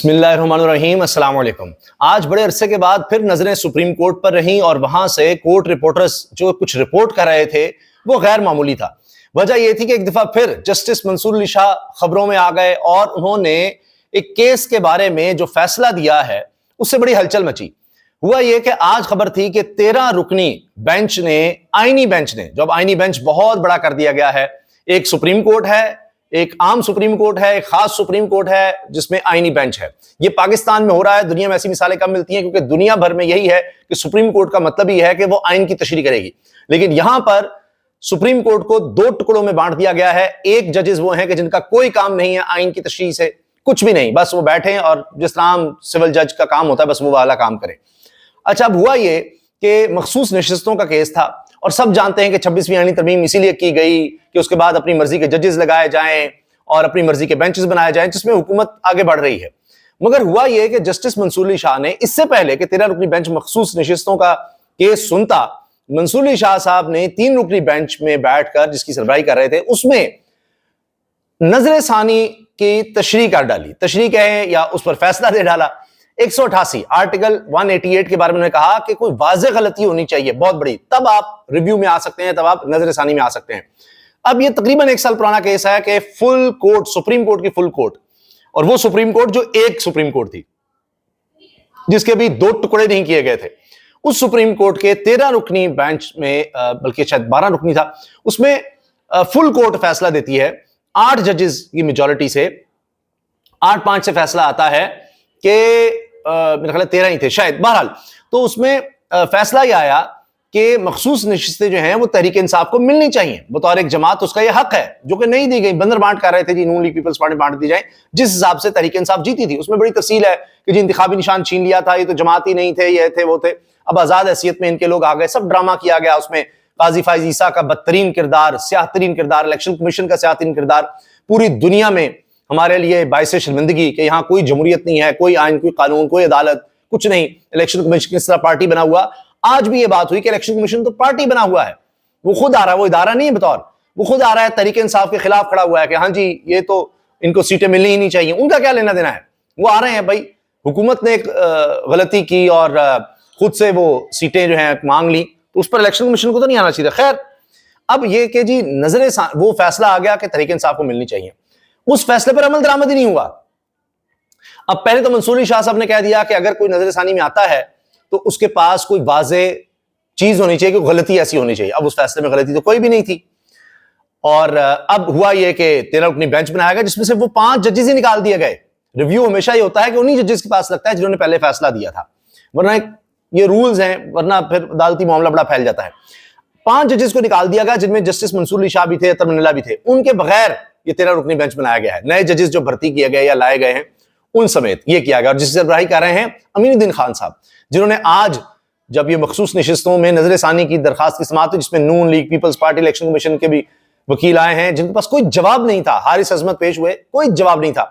بسم اللہ الرحمن الرحیم، السلام علیکم۔ آج بڑے عرصے کے بعد پھر نظریں سپریم کورٹ پر رہیں اور وہاں سے کورٹ رپورٹرز جو کچھ رپورٹ کر رہے تھے وہ غیر معمولی تھا۔ وجہ یہ تھی کہ ایک دفعہ پھر جسٹس منصور علی شاہ خبروں میں آ گئے اور انہوں نے ایک کیس کے بارے میں جو فیصلہ دیا ہے اس سے بڑی ہلچل مچی۔ ہوا یہ کہ آج خبر تھی کہ 13 رکنی بینچ نے، آئینی بینچ نے، جو اب آئینی بینچ بہت بڑا کر دیا گیا ہے، ایک سپریم کورٹ ہے، ایک عام سپریم کورٹ ہے، ایک خاص سپریم کورٹ ہے جس میں آئینی بینچ ہے۔ یہ پاکستان میں ہو رہا ہے، دنیا میں ایسی مثالیں کم ملتی ہیں کیونکہ دنیا بھر میں یہی ہے کہ سپریم کورٹ کا مطلب ہی ہے کہ وہ آئین کی تشریح کرے گی، لیکن یہاں پر سپریم کورٹ کو 2 ٹکڑوں میں بانٹ دیا گیا ہے۔ ایک ججز وہ ہیں کہ جن کا کوئی کام نہیں ہے آئین کی تشریح سے، کچھ بھی نہیں، بس وہ بیٹھیں اور جس طرح سول جج کا کام ہوتا ہے بس وہ والا کام کریں۔ اچھا، اب ہوا یہ کہ مخصوص نشستوں کا کیس تھا اور سب جانتے ہیں کہ 26ویں آئینی ترمیم اسی لیے کی گئی کہ اس کے بعد اپنی مرضی کے ججز لگائے جائیں اور اپنی مرضی کے بینچز بنائے جائیں، جس میں حکومت آگے بڑھ رہی ہے۔ مگر ہوا یہ کہ جسٹس منصور علی شاہ نے اس سے پہلے کہ 13 رکنی بینچ مخصوص نشستوں کا کیس سنتا، منصور علی شاہ صاحب نے 3 رکنی بینچ میں بیٹھ کر جس کی سربراہی کر رہے تھے اس میں نظر ثانی کی تشریح کر ڈالی، تشریح کہیں یا اس پر فیصلہ دے ڈالا۔ 188 آرٹیکل 188 کے بارے میں انہوں نے کہا کہ کوئی واضح غلطی ہونی چاہیے بہت بڑی، تب آپ ریویو میں آ سکتے ہیں، تب آپ نظر ثانی میں آ سکتے ہیں۔ اب یہ تقریباً 1 سال پرانا کیس ہے کہ فل کورٹ، سپریم کورٹ کی فل کورٹ، اور وہ سپریم کورٹ جو ایک سپریم کورٹ تھی جس کے بھی 2 ٹکڑے نہیں کیے گئے تھے، اس سپریم کورٹ کے 13 رکنی بینچ میں، بلکہ شاید 12 رکنی تھا، اس میں فل کورٹ فیصلہ دیتی ہے 8 ججز کی میجورٹی سے، 8-5 سے فیصلہ آتا ہے کہ میرے خیال 13 ہی تھے شاید، بہرحال تو اس میں فیصلہ یہ آیا کہ مخصوص نشستیں جو ہیں وہ تحریک انصاف کو ملنی چاہیے، بطور ایک جماعت اس کا یہ حق ہے، جو کہ نہیں دی گئی۔ بندر بانٹ کر رہے تھے جی، نون لیگ پیپلز پارٹی بانٹ دی جائیں، جس حساب سے تحریک انصاف جیتی تھی۔ اس میں بڑی تفصیل ہے کہ جی انتخابی نشان چھین لیا تھا، یہ تو جماعت ہی نہیں تھے، یہ تھے وہ تھے، اب آزاد حیثیت میں ان کے لوگ آ گئے، سب ڈرامہ کیا گیا۔ اس میں قاضی فائز عیسیٰ کا بدترین کردار، سیاہ ترین کردار، الیکشن کمیشن کا سیاہ ترین کردار، پوری دنیا میں ہمارے لیے باعث شرمندگی کہ یہاں کوئی جمہوریت نہیں ہے، کوئی آئین، کوئی قانون، کوئی عدالت، کچھ نہیں۔ الیکشن کمیشن کس طرح پارٹی بنا ہوا، آج بھی یہ بات ہوئی کہ الیکشن کمیشن تو پارٹی بنا ہوا ہے، وہ خود آ رہا ہے، وہ ادارہ نہیں ہے بطور، وہ خود آ رہا ہے تحریک انصاف کے خلاف کھڑا ہوا ہے کہ ہاں جی یہ تو ان کو سیٹیں ملنی ہی نہیں چاہیے۔ ان کا کیا لینا دینا ہے، وہ آ رہے ہیں بھائی، حکومت نے ایک غلطی کی اور خود سے وہ سیٹیں جو ہیں مانگ لی، تو اس پر الیکشن کمیشن کو تو نہیں آنا چاہیے۔ خیر، اب یہ کہ جی وہ فیصلہ آ گیا کہ تحریک انصاف کو ملنی چاہیے، اس فیصلے پر عمل درآمد ہی نہیں ہوا۔ اب پہلے تو منصور علی شاہ صاحب نے کہہ دیا کہ اگر کوئی نظر ثانی میں آتا ہے تو اس کے پاس کوئی واضح چیز ہونی چاہیے، کہ غلطی ایسی ہونی چاہیے۔ اب اس فیصلے میں غلطی تو کوئی بھی نہیں تھی، اور اب ہوا یہ کہ 13 رکنی بینچ بنایا گیا جس میں سے وہ 5 ججز ہی نکال دیے گئے۔ ریویو ہمیشہ یہ ہوتا ہے کہ انہی ججز کے پاس لگتا ہے جنہوں نے پہلے فیصلہ دیا تھا، ورنہ یہ رولز ہیں، ورنہ پھر عدالتی معاملہ بڑا پھیل جاتا ہے۔ 5 ججز کو نکال دیا گیا جن میں جسٹس منصور علی شاہ بھی تھے، اطہر منلہ بھی تھے، ان کے بغیر یہ 13 رکنی بینچ بنایا گیا ہے۔ نئے ججز جو بھرتی کیے گئے یا لائے گئے ہیں ان سمیت یہ کیا گیا، اور جس کی سربراہی کر رہے ہیں امین الدین خان صاحب، جنہوں نے آج جب یہ مخصوص نشستوں میں نظر ثانی کی درخواست کی سماعت ہوئی جس میں Noon league, peoples party, election commission کے بھی وکیل آئے ہیں جن کے پاس کوئی جواب نہیں تھا، حارث عظمت پیش ہوئے، کوئی جواب نہیں تھا،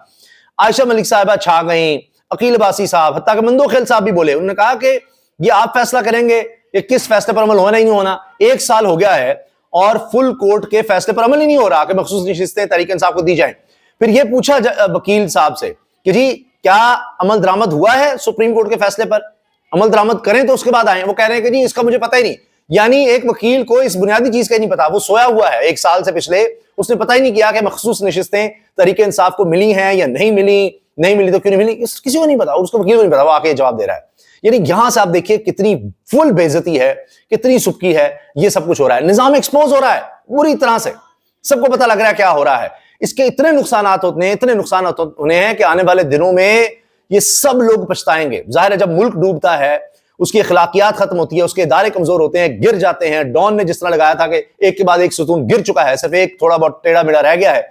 عائشہ ملک صاحبہ چھا گئیں، عقیل عباسی صاحب، حتیٰ کہ مندوخیل صاحب بھی بولے، انہوں نے کہا کہ یہ آپ فیصلہ کریں گے کہ کس فیصلے پر عمل ہونا ہی نہیں ہونا۔ 1 سال ہو گیا ہے اور فل کورٹ کے فیصلے پر عمل ہی نہیں ہو رہا کہ مخصوص نشستیں تحریک انصاف کو دی جائیں۔ پھر یہ پوچھا وکیل صاحب سے کہ جی کیا عمل درآمد ہوا ہے سپریم کورٹ کے فیصلے پر، عمل درآمد کریں تو اس کے بعد آئیں۔ وہ کہہ رہے ہیں کہ جی اس کا مجھے پتہ ہی نہیں، یعنی ایک وکیل کو اس بنیادی چیز کا ہی نہیں پتا، وہ سویا ہوا ہے 1 سال سے پچھلے، اس نے پتہ ہی نہیں کیا کہ مخصوص نشستیں تحریک انصاف کو ملی ہیں یا نہیں ملی، نہیں ملی تو کیوں نہیں ملی، کسی کو نہیں پتا، اور اس کو وکیل کو نہیں پتا، وہ آ کے جواب دے رہا ہے۔ یعنی یہاں سے آپ دیکھیے کتنی فل بے عزتی ہے، کتنی سبکی ہے، یہ سب کچھ ہو رہا ہے، نظام ایکسپوز ہو رہا ہے پوری طرح سے، سب کو پتہ لگ رہا ہے کیا ہو رہا ہے۔ اس کے اتنے نقصانات ہوتے ہیں، اتنے نقصانات ہونے ہیں کہ آنے والے دنوں میں یہ سب لوگ پچھتائیں گے۔ ظاہر ہے جب ملک ڈوبتا ہے، اس کی اخلاقیات ختم ہوتی ہے، اس کے ادارے کمزور ہوتے ہیں، گر جاتے ہیں، ڈان نے جس طرح لگایا تھا کہ ایک کے بعد ایک ستون گر چکا ہے، صرف ایک تھوڑا بہت ٹیڑھا میڑھا رہ گیا ہے،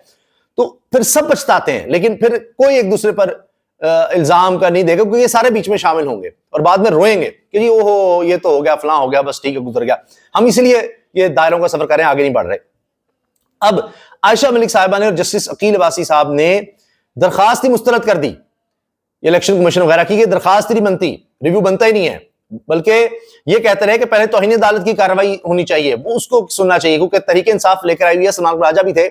تو پھر سب پچھتاتے ہیں، لیکن پھر کوئی ایک دوسرے پر الزام کا نہیں دے گا، کیونکہ یہ سارے بیچ میں شامل ہوں گے اور بعد میں روئیں گے کہ جی اوہو یہ تو ہو گیا، فلاں ہو گیا، بس ٹھیک ہے گزر گیا۔ ہم اس لیے یہ دائروں کا سفر کریں، آگے نہیں بڑھ رہے۔ اب عائشہ ملک صاحبہ نے اور جسٹس عقیل عباسی صاحب نے درخواست ہی مسترد کر دی، یہ الیکشن کمیشن وغیرہ کی، کہ درخواست نہیں بنتی، ریویو بنتا ہی نہیں ہے، بلکہ یہ کہتے رہے کہ پہلے توہین عدالت کی کارروائی ہونی چاہیے، وہ اس کو سننا چاہیے، کیونکہ تحریک انصاف لے کر آئی ہوئی ہے، سلمان راجہ بھی تھے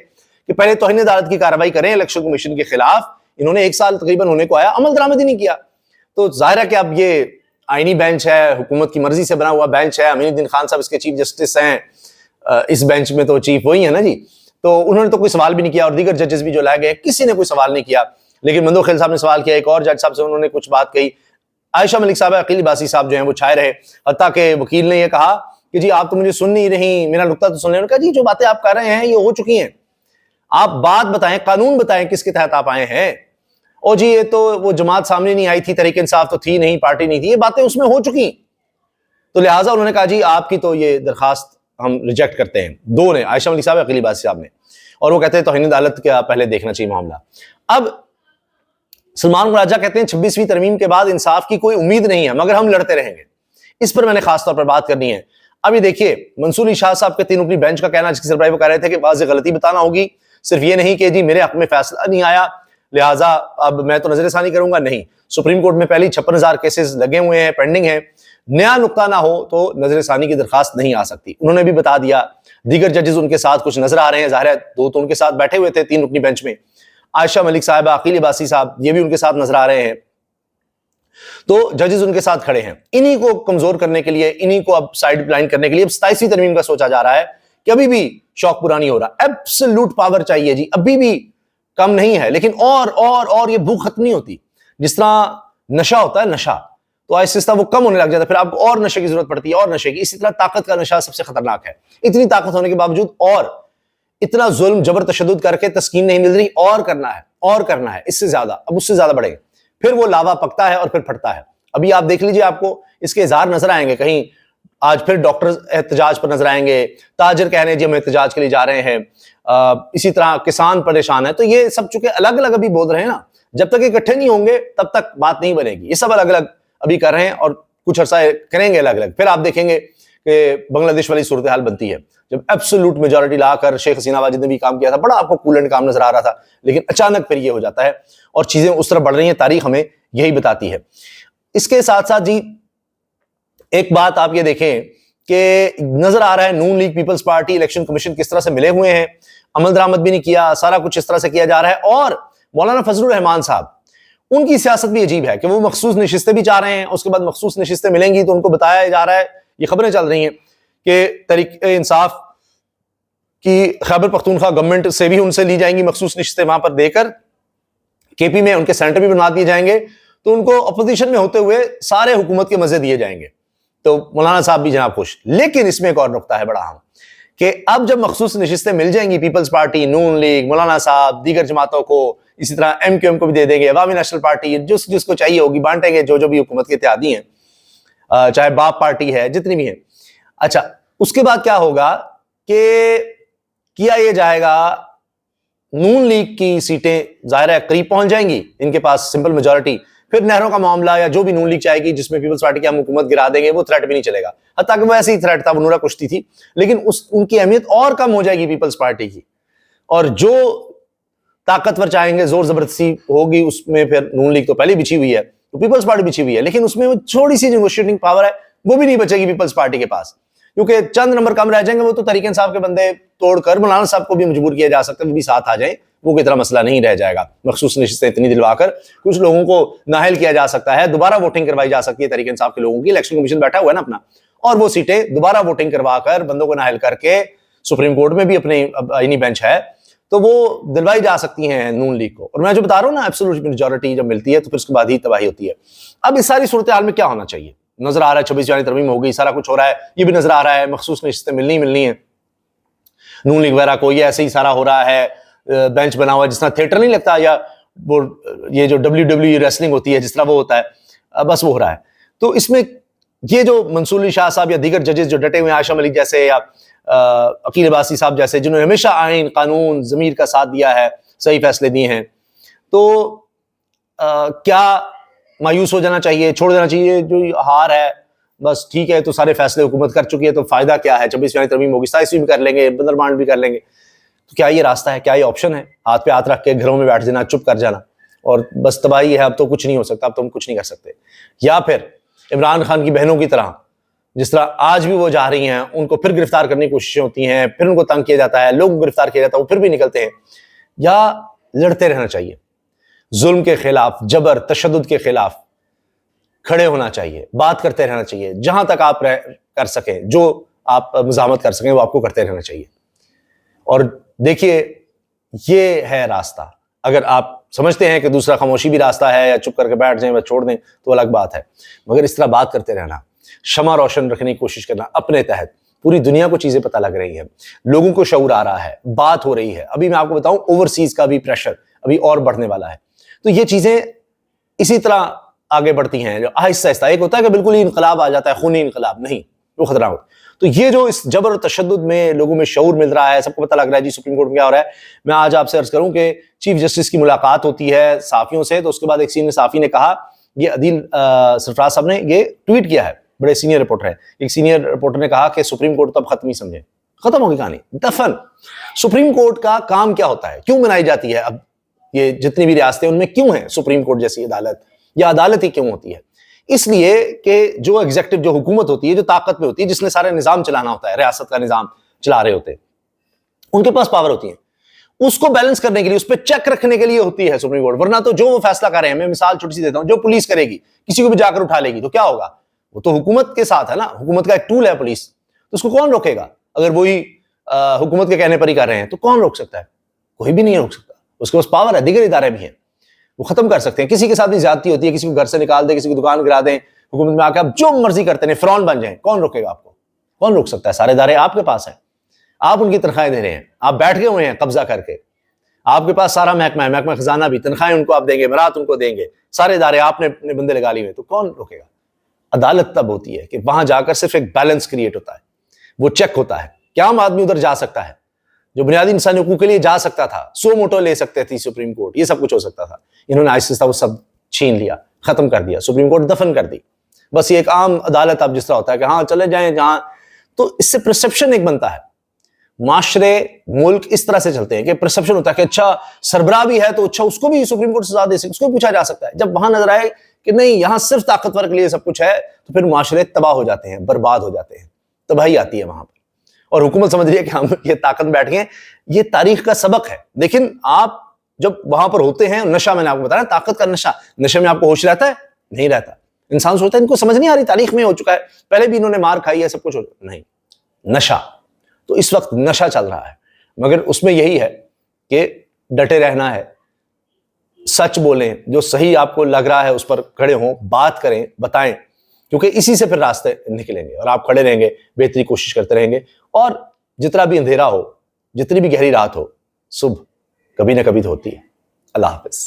کہ پہلے توہین عدالت کی کارروائی کریں الیکشن کمیشن کے خلاف، انہوں نے 1 سال تقریباً ہونے کو آیا, عمل درآمد ہی نہیں کیا. تو ظاہر ہے کہ اب یہ آئینی بینچ ہے, حکومت کی مرضی سے بنا ہوا بینچ ہے, امین الدین خان صاحب اس کے چیف جسٹس ہیں, اس بینچ میں تو چیف وہی ہے نا جی, تو انہوں نے تو کوئی سوال بھی نہیں کیا, اور دیگر ججز بھی جو لائے گئے کسی نے کوئی سوال نہیں کیا. لیکن مندو خیل صاحب نے سوال کیا, ایک اور جج صاحب سے انہوں نے کچھ بات کہی, عائشہ ملک صاحب, عقیل عباسی صاحب جو ہیں وہ چھائے رہے, حتیٰ کہ وکیل نے یہ کہا کہ جی آپ تو مجھے سن نہیں رہی, میرا نقطہ تو سن لیں. انہوں نے کہا جی جو باتیں آپ کر رہے ہیں یہ ہو چکی ہیں, آپ بات بتائیں, قانون بتائیں کس کے تحت آپ آئے ہیں. اور جی یہ تو وہ جماعت سامنے نہیں آئی تھی, تحریک انصاف تو تھی نہیں, پارٹی نہیں تھی, یہ باتیں اس میں ہو چکی. تو لہٰذا انہوں نے کہا جی آپ کی تو یہ درخواست ہم ریجیکٹ کرتے ہیں. دو نے, عائشہ ملک صاحب, عقیل عباسی صاحب نے, اور وہ کہتے ہیں توہین عدالت کا پہلے دیکھنا چاہیے معاملہ. اب سلمان مراجہ کہتے ہیں 26ویں ترمیم کے بعد انصاف کی کوئی امید نہیں ہے مگر ہم لڑتے رہیں گے. اس پر میں نے خاص طور پر بات کرنی ہے. اب یہ دیکھیے منصور علی شاہ صاحب کے 3 رکنی بینچ کا کہنا, جس کی سربراہی وہ کہہ رہے تھے کہ واضح غلطی بتانا ہوگی, صرف یہ نہیں کہ جی میرے حق میں فیصلہ نہیں آیا لہٰذا اب میں تو نظر ثانی کروں گا. نہیں, سپریم کورٹ میں پہلی 56,000 کیسز لگے ہوئے ہیں, پینڈنگ ہیں, نیا نقطہ نہ ہو تو نظر ثانی کی درخواست نہیں آ سکتی. انہوں نے بھی بتا دیا, دیگر ججز ان کے ساتھ کچھ نظر آ رہے ہیں, ظاہر ہے 2 تو ان کے ساتھ بیٹھے ہوئے تھے 3 رکنی بینچ میں, عائشہ ملک صاحبہ, عقیل عباسی صاحب, یہ بھی ان کے ساتھ نظر آ رہے ہیں. تو ججز ان کے ساتھ کھڑے ہیں. انہی کو کمزور کرنے کے لیے, انہی کو اب سائیڈ لائن کرنے کے لیے اب 27ویں ترمیم کا سوچا جا رہا ہے کہ ابھی بھی شوق پورا نہیں ہو رہا, ایبسولوٹ پاور چاہیے جی, ابھی بھی کم نہیں ہے, لیکن اور یہ بھوک ختم نہیں ہوتی. جس طرح نشہ ہوتا ہے, نشہ تو آہستہ آہستہ وہ کم ہونے لگ جاتا ہے, پھر آپ کو اور نشے کی ضرورت پڑتی ہے, اور نشے کی. اسی طرح طاقت کا نشہ سب سے خطرناک ہے. اتنی طاقت ہونے کے باوجود اور اتنا ظلم جبر تشدد کر کے تسکین نہیں مل رہی, اور کرنا ہے اس سے زیادہ, اب اس سے زیادہ بڑھے گا, پھر وہ لاوا پکتا ہے اور پھر پھٹتا ہے. ابھی آپ دیکھ لیجئے, آپ کو اس کے اظہار نظر آئیں گے, کہیں آج پھر ڈاکٹر احتجاج پر نظر آئیں گے, تاجر کہہ رہے ہیں جی ہم احتجاج کے لیے جا رہے ہیں, اسی طرح کسان پریشان ہے. تو یہ سب چونکہ الگ الگ ابھی بول رہے ہیں نا, جب تک اکٹھے نہیں ہوں گے تب تک بات نہیں بنے گی. یہ سب الگ الگ ابھی کر رہے ہیں اور کچھ عرصہ کریں گے الگ الگ, پھر آپ دیکھیں گے کہ بنگلہ دیش والی صورتحال بنتی ہے, جب ایبسولوٹ میجورٹی لا کر شیخ حسینہ واجد نے بھی کام کیا تھا, بڑا آپ کو کولنٹ کام نظر آ رہا تھا, لیکن اچانک پھر یہ ہو جاتا ہے اور چیزیں اس طرح بڑھ رہی ہیں. تاریخ ہمیں یہی بتاتی ہے. اس کے ساتھ ساتھ جی ایک بات آپ یہ دیکھیں کہ نظر آ رہا ہے Noon league peoples party election commission کس طرح سے ملے ہوئے ہیں, عمل درآمد بھی نہیں کیا, سارا کچھ اس طرح سے کیا جا رہا ہے. اور مولانا فضل الرحمان صاحب, ان کی سیاست بھی عجیب ہے کہ وہ مخصوص نشستیں بھی چاہ رہے ہیں, اس کے بعد مخصوص نشستیں ملیں گی تو ان کو بتایا جا رہا ہے, یہ خبریں چل رہی ہیں کہ تحریک انصاف کی خیبر پختونخوا گورنمنٹ سے بھی ان سے لی جائیں گی مخصوص نشستیں, وہاں پر دے کر کے پی میں ان کے سینٹر بھی بنا دیے جائیں گے, تو ان کو اپوزیشن میں ہوتے ہوئے سارے حکومت کے مزے دیے جائیں گے. تو مولانا صاحب بھی جناب خوش. لیکن اس میں ایک اور نقطہ ہے بڑا اہم کہ اب جب مخصوص نشستیں مل جائیں گی پیپلز پارٹی, نون لیگ, مولانا صاحب, دیگر جماعتوں کو, اسی طرح ایم کیو ایم کو بھی دے دیں گے, عوامی نیشنل پارٹی جس کو چاہیے ہوگی بانٹیں گے, جو بھی حکومت کے اتحادی ہیں, چاہے باپ پارٹی ہے, جتنی بھی ہیں. اچھا, اس کے بعد کیا ہوگا کہ کیا یہ جائے گا, نون لیگ کی سیٹیں ظاہر ہے قریب پہنچ جائیں گی, ان کے پاس سمپل میجورٹی, پھر نہروں کا معاملہ یا جو بھی نون لیگ چاہے گی جس میں پیپلز پارٹی کی ہم حکومت گرا دیں گے, وہ تھریٹ بھی نہیں چلے گا. حتیٰ کہ وہ ایسی ہی تھریٹ تھا, وہ نورا کشتی تھی, لیکن ان کی اہمیت اور کم ہو جائے گی پیپلز پارٹی کی, اور جو طاقتور چاہیں گے زور زبردستی ہوگی اس میں, پھر نون لیگ تو پہلے بچھی ہوئی ہے, تو پیپلز پارٹی بچھی ہوئی ہے, لیکن اس میں وہ تھوڑی سی نیگوشیٹنگ پاور ہے وہ بھی نہیں بچے گی پیپلز پارٹی کے پاس, کیونکہ چند نمبر کم رہ جائیں گے. وہ تو تحریک انصاف کے بندے توڑ کر مولانا صاحب کو بھی مجبور کیا جا سکتا ہے, وہ بھی ساتھ آ جائیں, وہ کوئی اتنا مسئلہ نہیں رہ جائے گا. مخصوص نشستیں اتنی دلوا کر کچھ لوگوں کو نااہل کیا جا سکتا ہے, دوبارہ ووٹنگ کروائی جا سکتی ہے تحریک انصاف کے لوگوں کی. الیکشن کمیشن بیٹھا ہوا ہے نا اپنا, اور وہ سیٹیں دوبارہ ووٹنگ کروا کر بندوں کو نااہل کر کے, سپریم کورٹ میں بھی اپنے آئینی بینچ ہے, تو وہ دلوائی جا سکتی ہیں نون لیگ کو. اور میں جو بتا رہا ہوں نا, ایبسولوٹ میجورٹی جب ملتی ہے تو پھر اس کے بعد ہی تباہی ہوتی ہے. اب اس ساری صورتحال میں کیا ہونا چاہیے؟ نظر آ رہا ہے 26 ترمیم ہو گئی, سارا کچھ ہو رہا ہے, یہ بھی نظر آ رہا ہے مخصوص نشستیں ملنی ہیں نون لیگ وغیرہ کو, یہ ایسے ہی سارا ہو رہا ہے, بینچ بنا ہوا ہے جس طرح تھیٹر نہیں لگتا, یا وہ یہ جو WWE ریسلنگ ہوتی ہے جس طرح وہ ہوتا ہے, بس وہ ہو رہا ہے. تو اس میں یہ جو منصور علی شاہ صاحب یا دیگر ججز جو ڈٹے ہوئے ہیں, عائشہ ملک جیسے یا عقیل عباسی صاحب جیسے, جنہوں نے ہمیشہ آئین, قانون, ضمیر کا ساتھ دیا ہے, صحیح فیصلے دیے ہیں, تو کیا مایوس ہو جانا چاہیے, چھوڑ دینا چاہیے جو ہار ہے بس ٹھیک ہے, تو سارے فیصلے حکومت کر چکی ہے تو فائدہ کیا ہے, 26 ترمیم ہوگی, 27 بھی کر لیں گے, بندربانڈ بھی کر لیں گے, تو کیا یہ راستہ ہے, کیا یہ آپشن ہے؟ ہاتھ پہ ہاتھ رکھ کے گھروں میں بیٹھ جانا, چپ کر جانا اور بس تباہی ہے, اب تو کچھ نہیں ہو سکتا, اب تو ہم کچھ نہیں کر سکتے. یا پھر عمران خان کی بہنوں کی طرح جس طرح آج بھی وہ جا رہی ہیں, ان کو پھر گرفتار کرنے کی کوششیں ہوتی ہیں, پھر ان کو تنگ کیا جاتا ہے, لوگوں کو گرفتار کیا جاتا ہے, وہ پھر بھی نکلتے ہیں, یا لڑتے رہنا چاہیے؟ ظلم کے خلاف، جبر تشدد کے خلاف کھڑے ہونا چاہیے، بات کرتے رہنا چاہیے، جہاں تک آپ کر سکیں، جو آپ مزاحمت کر سکیں وہ آپ کو کرتے رہنا چاہیے. اور دیکھیے یہ ہے راستہ. اگر آپ سمجھتے ہیں کہ دوسرا خاموشی بھی راستہ ہے یا چپ کر کے بیٹھ جائیں یا چھوڑ دیں تو الگ بات ہے، مگر اس طرح بات کرتے رہنا، شمع روشن رکھنے کی کوشش کرنا اپنے تحت. پوری دنیا کو چیزیں پتہ لگ رہی ہیں، لوگوں کو شعور آ رہا ہے، بات ہو رہی ہے. ابھی میں آپ کو بتاؤں اوورسیز کا بھی پریشر ابھی اور بڑھنے والا ہے. تو یہ چیزیں اسی طرح آگے بڑھتی ہیں جو آہستہ آہستہ. ایک ہوتا ہے کہ بالکل ہی انقلاب آ جاتا ہے، خونی انقلاب، نہیں، وہ خطرہ ہوتا. تو یہ جو اس جبر و تشدد میں لوگوں میں شعور مل رہا ہے، سب کو پتہ لگ رہا ہے جی سپریم کورٹ میں کیا ہو رہا ہے. میں آج آپ سے عرض کروں کہ چیف جسٹس کی ملاقات ہوتی ہے صحافیوں سے، تو اس کے بعد ایک سینئر صحافی نے کہا، یہ عدیل سرفراز صاحب نے یہ ٹویٹ کیا ہے، بڑے سینئر رپورٹر ہیں. ایک سینئر رپورٹر نے کہا کہ سپریم کورٹ تو اب ختم ہی سمجھیں، ختم ہوگی کہانی، دفن. سپریم کورٹ کا کام کیا ہوتا ہے؟ کیوں بنائی جاتی ہے؟ اب یہ جتنی بھی ریاستیں ان میں کیوں ہیں سپریم کورٹ جیسی عدالت، یا عدالت ہی کیوں ہوتی ہے؟ اس لیے کہ جو ایگزیکٹو، جو حکومت ہوتی ہے، جو طاقت میں ہوتی ہے، جس نے سارے نظام چلانا ہوتا ہے، ریاست کا نظام چلا رہے ہوتے ہیں، ان کے پاس پاور ہوتی ہے. اس کو بیلنس کرنے کے لیے، اس پہ چیک رکھنے کے لیے ہوتی ہے سپریم کورٹ. ورنہ تو جو وہ فیصلہ کر رہے ہیں، میں مثال چھوٹی سی دیتا ہوں، جو پولیس کرے گی، کسی کو بھی جا کر اٹھا لے گی تو کیا ہوگا؟ وہ تو حکومت کے ساتھ ہے نا، حکومت کا ایک ٹول ہے پولیس. تو اس کو کون روکے گا؟ اگر وہی حکومت کے کہنے پر ہی کر رہے ہیں تو کون روک سکتا ہے؟ کوئی بھی نہیں روک سکتا. اس کے پاس پاور ہے. دیگر ادارے بھی ہیں، وہ ختم کر سکتے ہیں. کسی کے ساتھ بھی زیادتی ہوتی ہے، کسی کو گھر سے نکال دیں، کسی کو دکان گرا دیں، حکومت میں آ کے آپ جو مرضی کرتے ہیں، فرعون بن جائیں، کون روکے گا آپ کو؟ کون روک سکتا ہے؟ سارے ادارے آپ کے پاس ہیں، آپ ان کی تنخواہیں دے رہے ہیں، آپ بیٹھ گئے ہوئے ہیں قبضہ کر کے. آپ کے پاس سارا محکمہ ہے، محکمہ خزانہ بھی، تنخواہیں ان کو آپ دیں گے، برات ان کو دیں گے، سارے ادارے آپ نے اپنے بندے لگا لیے ہوئے، تو کون روکے گا؟ عدالت تب ہوتی ہے کہ وہاں جا کر صرف ایک بیلنس کریٹ ہوتا ہے، وہ چیک ہوتا ہے کہ عام آدمی ادھر جا سکتا ہے، جو بنیادی انسانی حقوق کے لیے جا سکتا تھا، سو موٹو لے سکتے تھی سپریم کورٹ، یہ سب کچھ ہو سکتا تھا. انہوں نے آہستہ وہ سب چھین لیا، ختم کر دیا، سپریم کورٹ دفن کر دی. بس یہ ایک عام عدالت اب جس طرح ہوتا ہے کہ ہاں چلے جائیں جہاں. تو اس سے پرسپشن ایک بنتا ہے، معاشرے، ملک اس طرح سے چلتے ہیں کہ پرسپشن ہوتا ہے کہ اچھا سربراہ بھی ہے تو اچھا اس کو بھی سپریم کورٹ سزا دے سکتے، اس کو پوچھا جا سکتا ہے. جب وہاں نظر آئے کہ نہیں یہاں صرف طاقتور کے لیے سب کچھ ہے تو پھر معاشرے تباہ ہو جاتے ہیں، برباد ہو جاتے ہیں، تباہی آتی ہے وہاں پر. اور حکومت سمجھ رہی ہے کہ ہم یہ طاقت بیٹھ گئے. یہ تاریخ کا سبق ہے. لیکن آپ جب وہاں پر ہوتے ہیں، نشہ میں نے آپ کو بتایا، طاقت کا نشہ، نشے میں آپ کو ہوش رہتا ہے؟ نہیں رہتا. انسان سوچتا ہے ان کو سمجھ نہیں آ رہی، تاریخ میں ہو چکا ہے، پہلے بھی انہوں نے مار کھائی ہے، سب کچھ نہیں. نشہ تو اس وقت نشہ چل رہا ہے، مگر اس میں یہی ہے کہ ڈٹے رہنا ہے، سچ بولیں، جو صحیح آپ کو لگ رہا ہے اس پر کھڑے ہوں، بات کریں، بتائیں، کیونکہ اسی سے پھر راستے نکلیں گے اور آپ کھڑے رہیں گے، بہتری کوشش کرتے رہیں گے. اور جتنا بھی اندھیرا ہو، جتنی بھی گہری رات ہو، صبح کبھی نہ کبھی تو ہوتی ہے. اللہ حافظ.